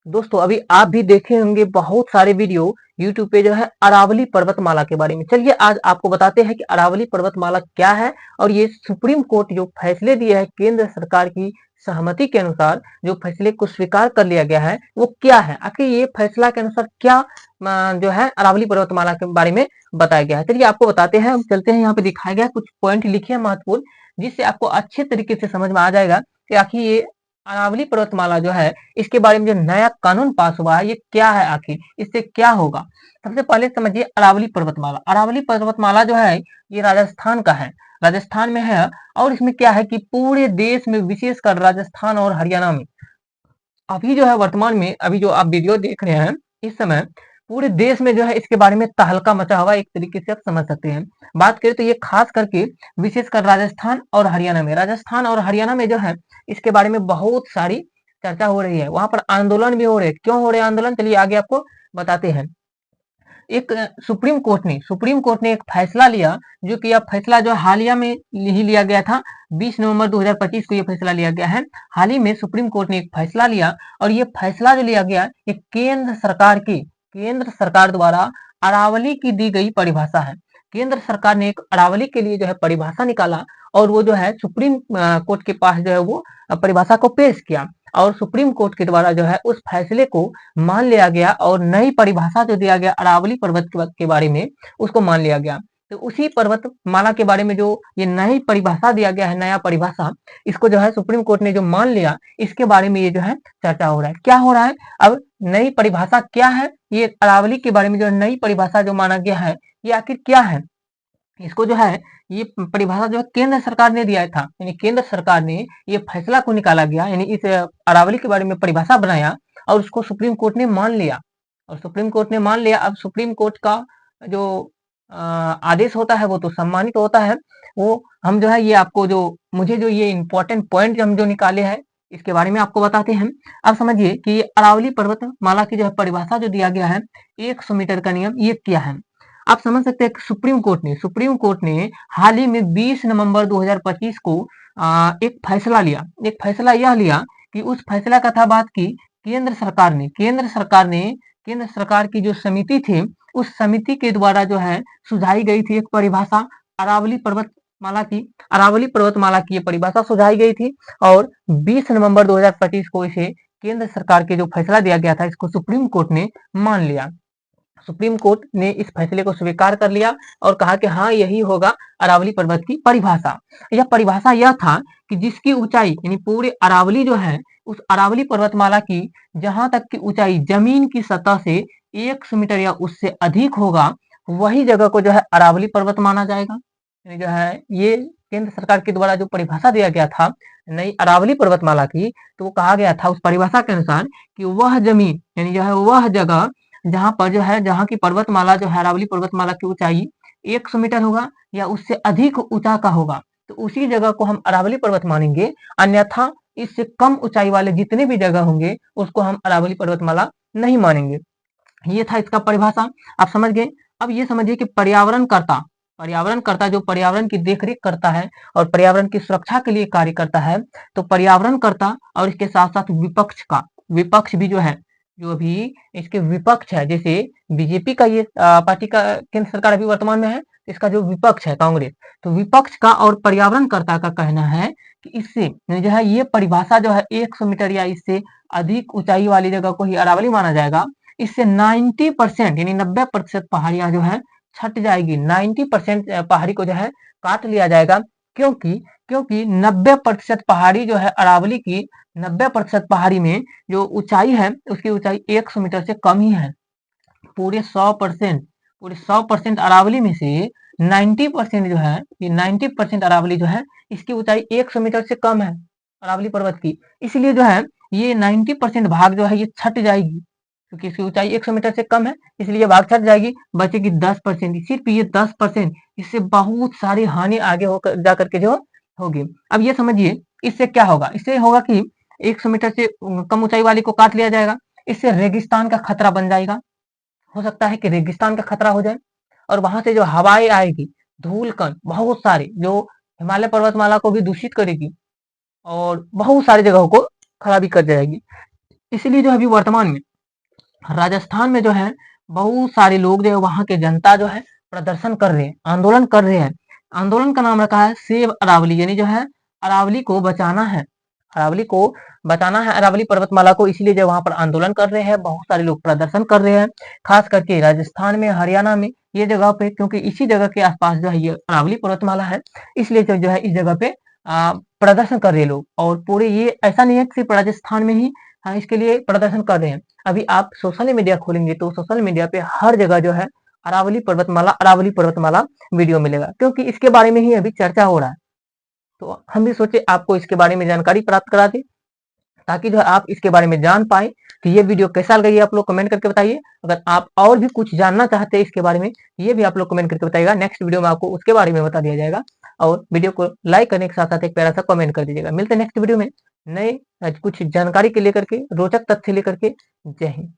दोस्तों अभी आप भी देखे होंगे बहुत सारे वीडियो यूट्यूब पे जो है अरावली पर्वतमाला के बारे में। चलिए आज आपको बताते हैं कि अरावली पर्वतमाला क्या है और ये सुप्रीम कोर्ट जो फैसले दिए है केंद्र सरकार की सहमति के अनुसार जो फैसले को स्वीकार कर लिया गया है वो क्या है। आखिर ये फैसला के अनुसार क्या जो है अरावली पर्वतमाला के बारे में बताया गया है। चलिए आपको बताते हैं, हम चलते हैं। यहाँ पे दिखाया गया कुछ पॉइंट लिखे हैं महत्वपूर्ण, जिससे आपको अच्छे तरीके से समझ में आ जाएगा कि आखिर ये अरावली पर्वतमाला जो है इसके बारे में जो नया कानून पास हुआ है ये क्या है, आखिर इससे क्या होगा। सबसे पहले समझिए अरावली पर्वतमाला। अरावली पर्वतमाला जो है ये राजस्थान का है, राजस्थान में है। और इसमें क्या है कि पूरे देश में विशेषकर राजस्थान और हरियाणा में अभी जो है वर्तमान में अभी जो आप वीडियो देख रहे हैं इस समय पूरे देश में जो है इसके बारे में तहलका मचा हुआ, एक तरीके से आप समझ सकते हैं। बात करें तो ये खास करके विशेषकर राजस्थान और हरियाणा में, राजस्थान और हरियाणा में जो है इसके बारे में बहुत सारी चर्चा हो रही है। वहां पर आंदोलन भी हो रहे हैं। क्यों हो रहे हैं आंदोलन, चलिए आगे आपको बताते हैं। एक सुप्रीम कोर्ट ने एक फैसला लिया, जो कि यह फैसला जो हालिया में ही लिया गया था। 20 नवंबर 2025 को यह फैसला लिया गया है। हाल ही में सुप्रीम कोर्ट ने एक फैसला लिया और ये फैसला जो लिया गया ये केंद्र सरकार द्वारा अरावली की दी गई परिभाषा है। केंद्र सरकार ने एक अरावली के लिए जो है परिभाषा निकाला और वो जो है सुप्रीम कोर्ट के पास जो है वो परिभाषा को पेश किया और सुप्रीम कोर्ट के द्वारा जो है उस फैसले को मान लिया गया और नई परिभाषा जो दिया गया अरावली पर्वत के बारे में उसको मान लिया गया। तो उसी पर्वतमाला के बारे में जो ये नई परिभाषा दिया गया है, नया परिभाषा, इसको जो है सुप्रीम कोर्ट ने जो मान लिया, इसके बारे में ये जो है चर्चा हो रहा है। क्या हो रहा है अब, नई परिभाषा क्या है, ये अरावली के बारे में जो नई परिभाषा जो माना गया है ये आखिर क्या है। इसको जो है ये परिभाषा जो है केंद्र सरकार ने दिया था, यानी केंद्र सरकार ने ये फैसला को निकाला गया, यानी इस अरावली के बारे में परिभाषा बनाया और उसको सुप्रीम कोर्ट ने मान लिया। और सुप्रीम कोर्ट ने मान लिया। अब सुप्रीम कोर्ट का जो आदेश होता है वो तो सम्मानित होता है। वो हम जो है ये आपको जो मुझे जो ये इंपॉर्टेंट पॉइंट हम जो निकाले हैं इसके बारे में आपको बताते हैं। अब समझिए कि अरावली पर्वतमाला की जो है परिभाषा जो दिया गया है 100 मीटर का नियम, ये क्या है। आप समझ सकते हैं कि सुप्रीम कोर्ट ने हाल ही में 20 नवंबर 2025 को एक फैसला लिया। एक फैसला यह लिया कि उस फैसला का था बात की केंद्र सरकार की जो समिति थी उस समिति के द्वारा जो है सुझाई गई थी एक परिभाषा अरावली पर्वतमाला की ये परिभाषा सुझाई गई थी और 20 नवंबर 2025 को इसे केंद्र सरकार के जो फैसला दिया गया था इसको सुप्रीम कोर्ट ने मान लिया। सुप्रीम कोर्ट ने इस फैसले को स्वीकार कर लिया और कहा कि हाँ यही होगा अरावली पर्वत की परिभाषा। यह परिभाषा यह था कि जिसकी ऊंचाई यानी पूरे अरावली जो है उस अरावली पर्वतमाला की जहां तक की ऊंचाई जमीन की सतह से 100 मीटर या उससे अधिक होगा वही जगह को जो है अरावली पर्वत माना जाएगा। यानी जो है ये केंद्र सरकार के द्वारा जो परिभाषा दिया गया था नई अरावली पर्वतमाला की, तो वो कहा गया था उस परिभाषा के अनुसार कि वह जमीन यानी जो है वह जगह जहां पर जो है जहां की पर्वतमाला जो है अरावली पर्वतमाला की ऊंचाई 100 मीटर होगा या उससे अधिक ऊंचा का होगा तो उसी जगह को हम अरावली पर्वत मानेंगे। अन्यथा इससे कम ऊंचाई वाले जितने भी जगह होंगे उसको हम अरावली पर्वतमाला नहीं मानेंगे। ये था इसका परिभाषा, आप समझ गए। अब ये समझिए कि पर्यावरणकर्ता जो पर्यावरण की देखरेख करता है और पर्यावरण की सुरक्षा के लिए कार्य करता है, तो पर्यावरणकर्ता और इसके साथ साथ विपक्ष भी जो है, जो अभी इसके विपक्ष है, जैसे बीजेपी का ये पार्टी का केंद्र सरकार अभी वर्तमान में है, इसका जो विपक्ष है कांग्रेस, तो विपक्ष का और पर्यावरणकर्ता का कहना है कि इससे जो है ये परिभाषा जो है 100 मीटर या इससे अधिक ऊंचाई वाली जगह को ही अरावली माना जाएगा। इससे 90% यानी 90% पहाड़ियां जो है छट जाएगी। 90% पहाड़ी को जो है काट लिया जाएगा, क्योंकि 90% पहाड़ी जो है अरावली की 90% पहाड़ी में जो ऊंचाई है उसकी ऊंचाई 100 मीटर से कम ही है। पूरे 100% अरावली में से 90% जो है, ये 90% अरावली जो है इसकी ऊंचाई 100 मीटर से कम है अरावली पर्वत की। इसलिए जो है ये 90% भाग जो है ये छट जाएगी, क्योंकि इसकी ऊंचाई 100 मीटर से कम है इसलिए भाग छट जाएगी। बचेगी 10%, सिर्फ ये 10%। इससे बहुत सारी हानि आगे होकर जा करके जो होगी। अब ये समझिए इससे क्या होगा। इससे होगा कि 100 मीटर से कम ऊंचाई वाली को काट लिया जाएगा। इससे रेगिस्तान का खतरा बन जाएगा। हो सकता है कि रेगिस्तान का खतरा हो जाए और वहां से जो हवाएं आएगी, धूल कण बहुत सारे, जो हिमालय पर्वतमाला को भी दूषित करेगी और बहुत सारी जगहों को खराबी कर जाएगी। इसीलिए जो है अभी वर्तमान में राजस्थान में जो है बहुत सारे लोग जो है वहाँ के जनता जो है प्रदर्शन कर रहे हैं, आंदोलन कर रहे हैं। आंदोलन का नाम रखा है सेव अरावली, यानी जो है अरावली को बचाना है, अरावली को बचाना है, अरावली पर्वतमाला को। इसीलिए जो वहां पर आंदोलन कर रहे हैं, बहुत सारे लोग प्रदर्शन कर रहे हैं, खास करके राजस्थान में, हरियाणा में, ये जगह पे, क्योंकि इसी जगह के आसपास जो है ये अरावली पर्वतमाला है। इसलिए जो है इस जगह पे प्रदर्शन कर रहे हैं लोग। और पूरे ये ऐसा नहीं है कि सिर्फ राजस्थान में ही इसके लिए प्रदर्शन कर रहे हैं। अभी आप सोशल मीडिया खोलेंगे तो सोशल मीडिया पे हर जगह जो है अरावली पर्वतमाला वीडियो मिलेगा, क्योंकि इसके बारे में ही अभी चर्चा हो रहा है। तो हम भी सोचे आपको इसके बारे में जानकारी प्राप्त करा दें, ताकि जो है आप इसके बारे में जान पाए। कि ये वीडियो कैसा लगा ये आप लोग कमेंट करके बताइए। अगर आप और भी कुछ जानना चाहते हैं इसके बारे में, ये भी आप लोग कमेंट करके बताइएगा। नेक्स्ट वीडियो में आपको उसके बारे में बता दिया जाएगा। और वीडियो को लाइक करने के साथ साथ एक प्यारा सा कमेंट कर दीजिएगा। मिलते हैं नेक्स्ट वीडियो में नए कुछ जानकारी के लेकर के, रोचक तथ्य लेकर के। जय हिंद।